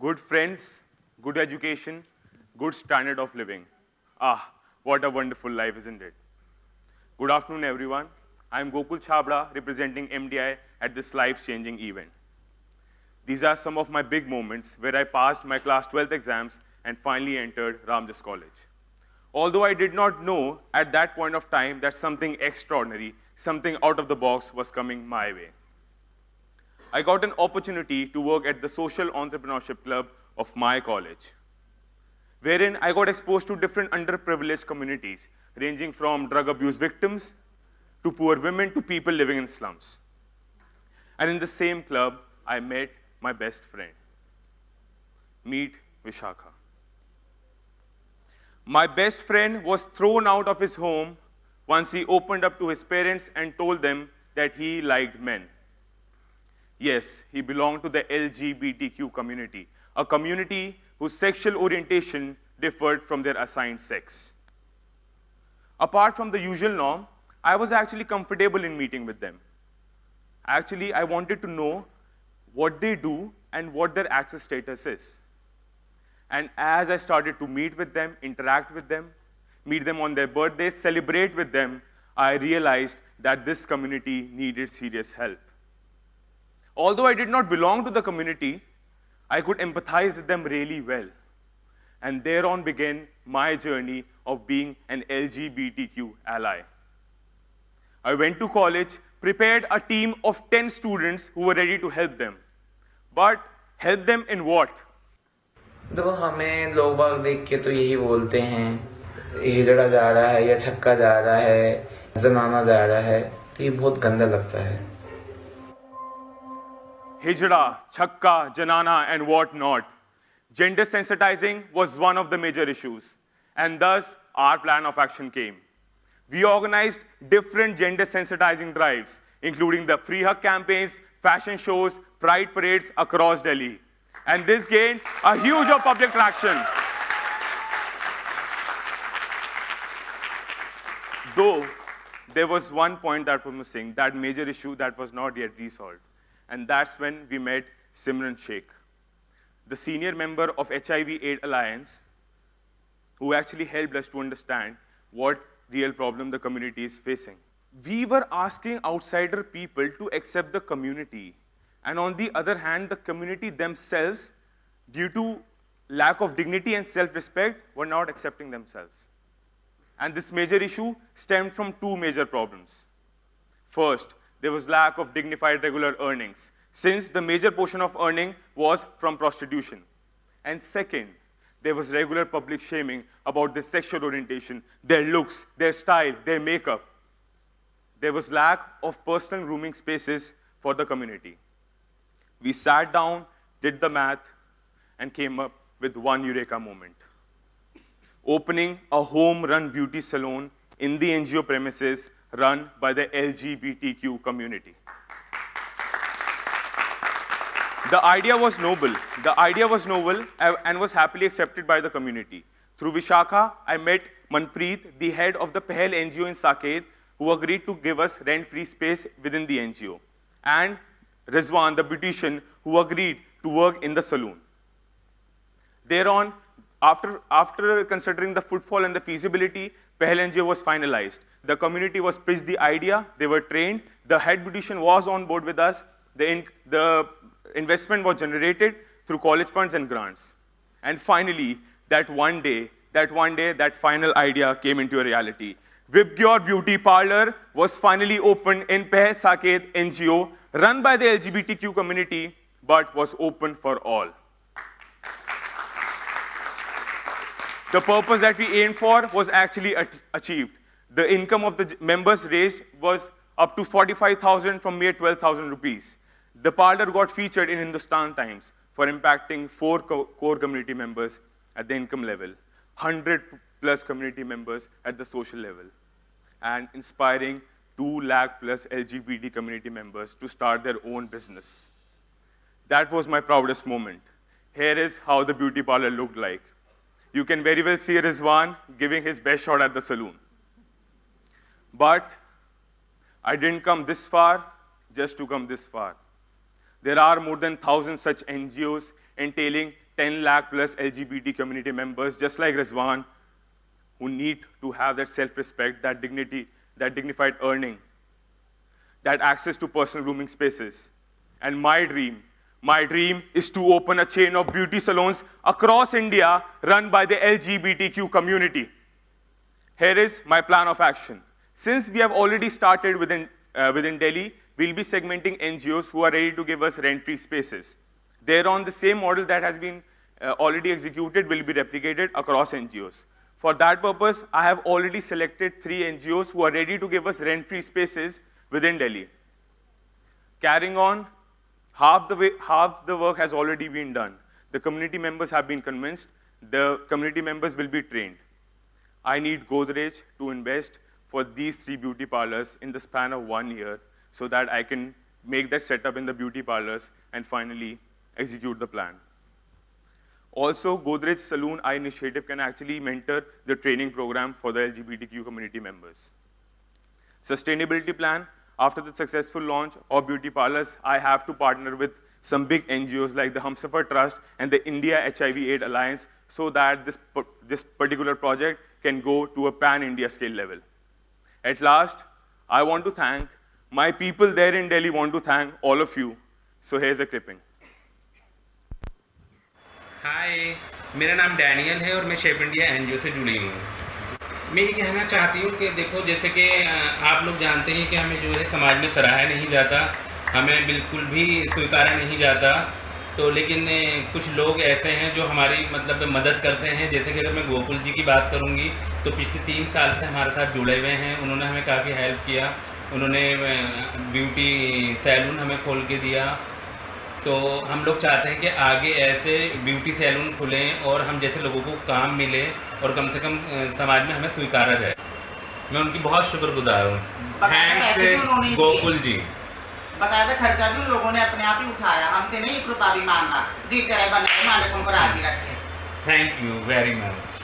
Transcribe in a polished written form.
good friends, good education, good standard of living. Ah, what a wonderful life, isn't it? Good afternoon, everyone. I'm Gokul Chhabra, representing MDI at this life-changing event. These are some of my big moments where I passed my class 12th exams and finally entered Ramjas College. Although I did not know at that point of time that something extraordinary, something out of the box was coming my way. I got an opportunity to work at the Social Entrepreneurship Club of my college, wherein I got exposed to different underprivileged communities, ranging from drug abuse victims to poor women to people living in slums. And in the same club, I met my best friend. Meet Vishakha. My best friend was thrown out of his home once he opened up to his parents and told them that he liked men. Yes, he belonged to the LGBTQ community, a community whose sexual orientation differed from their assigned sex. Apart from the usual norm, I was actually comfortable in meeting with them. Actually, I wanted to know what they do and what their access status is. And as I started to meet with them, interact with them, meet them on their birthdays, celebrate with them, I realized that this community needed serious help. Although I did not belong to the community, I could empathize with them really well. And thereon began my journey of being an LGBTQ ally. I went to college, prepared a team of 10 students who were ready to help them. But help them in what? देखो हमें लोग बाग देख के तो यही बोलते हैं हिजड़ा जा रहा है या छक्का जा रहा है जनाना जा रहा है तो ये बहुत गंदा लगता है Hijra, chakka, janana, and what not. Gender sensitizing was one of the major issues, and thus our plan of action came. We organized different gender sensitizing drives, including the free hug campaigns, fashion shows, pride parades across Delhi. And this gained a huge public traction. Though there was one point that was missing, that major issue that was not yet resolved. And that's when we met Simran Sheikh, the senior member of HIV/AIDS Alliance, who actually helped us to understand what real problem the community is facing. We were asking outsider people to accept the community. And on the other hand, the community themselves, due to lack of dignity and self-respect, were not accepting themselves. And this major issue stemmed from two major problems. First, there was lack of dignified regular earnings, since the major portion of earning was from prostitution. And second, there was regular public shaming about their sexual orientation, their looks, their style, their makeup. There was lack of personal grooming spaces for the community. We sat down, did the math, and came up with one eureka moment. Opening a home-run beauty salon in the NGO premises run by the LGBTQ community. The idea was noble. And was happily accepted by the community. Through Vishakha, I met Manpreet, the head of the Pahel NGO in Saket, who agreed to give us rent-free space within the NGO. And Rizwan, the beautician, who agreed to work in the saloon. Thereon, after considering the footfall and the feasibility, Pahel NGO was finalized. The community was pitched the idea, they were trained, the head beautician was on board with us, the investment was generated through college funds and grants. And finally, that one day, that final idea came into a reality. Vibgyor Beauty Parlor was finally opened in Pahel Saket NGO, run by the LGBTQ community, but was open for all. The purpose that we aimed for was actually achieved. The income of the members raised was up to 45,000 from mere 12,000 rupees. The parlor got featured in Hindustan Times for impacting 4 core community members at the income level, 100+ community members at the social level, and inspiring 2 lakh+ LGBT community members to start their own business. That was my proudest moment. Here is how the beauty parlor looked like. You can very well see Rizwan giving his best shot at the saloon. But I didn't come this far just to come this far. There are more than 1,000 such NGOs entailing 10 lakh plus LGBT community members, just like Rizwan, who need to have that self-respect, that dignity, that dignified earning, that access to personal grooming spaces. And my dream is to open a chain of beauty salons across India run by the LGBTQ community. Here is my plan of action. Since we have already started within Delhi, we'll be segmenting NGOs who are ready to give us rent-free spaces. Thereon, the same model that has been already executed will be replicated across NGOs. For that purpose, I have already selected 3 NGOs who are ready to give us rent-free spaces within Delhi. Carrying on, half the work has already been done. The community members have been convinced. The community members will be trained. I need Godrej to invest for these 3 beauty parlors in the span of 1 year so that I can make that setup in the beauty parlors and finally execute the plan. Also, Godrej Saloon Eye Initiative can actually mentor the training program for the LGBTQ community members. Sustainability plan, after the successful launch of beauty parlors, I have to partner with some big NGOs like the Humsafar Trust and the India HIV/AIDS Alliance so that this particular project can go to a pan-India scale level. At last, I want to thank my people there in Delhi, want to thank all of you. So here's a clipping. हाय, मेरा नाम Daniel है और मैं shape India NGO से जुड़ी हूँ। मैं ये कहना चाहती हूँ कि देखो, जैसे कि आप लोग जानते हैं कि हमें जो है समाज में सराहा नहीं जाता, हमें बिल्कुल भी स्वीकारा नहीं जाता। तो लेकिन कुछ लोग ऐसे हैं जो हमारी मतलब मदद करते हैं। जैसे कि अगर मैं गोकुल जी की बात करूँगी तो पिछले 3 साल से हमारे साथ जुड़े हुए हैं। उन्होंने हमें काफ़ी हेल्प किया। उन्होंने ब्यूटी सैलून हमें खोल के दिया। तो हम लोग चाहते हैं कि आगे ऐसे ब्यूटी सैलून खुलें और हम जैसे लोगों को काम मिले और कम से कम समाज में हमें स्वीकारा जाए। मैं उनकी बहुत शुक्रगुजार हूँ। थैंक्स गोकुल जी। बताया था खर्चा भी उन लोगों ने अपने आप ही उठाया, हमसे नहीं 1 रुपया भी मांगा। जीते रहे बनाए, मालिक उनको राजी रखे। Thank you very much.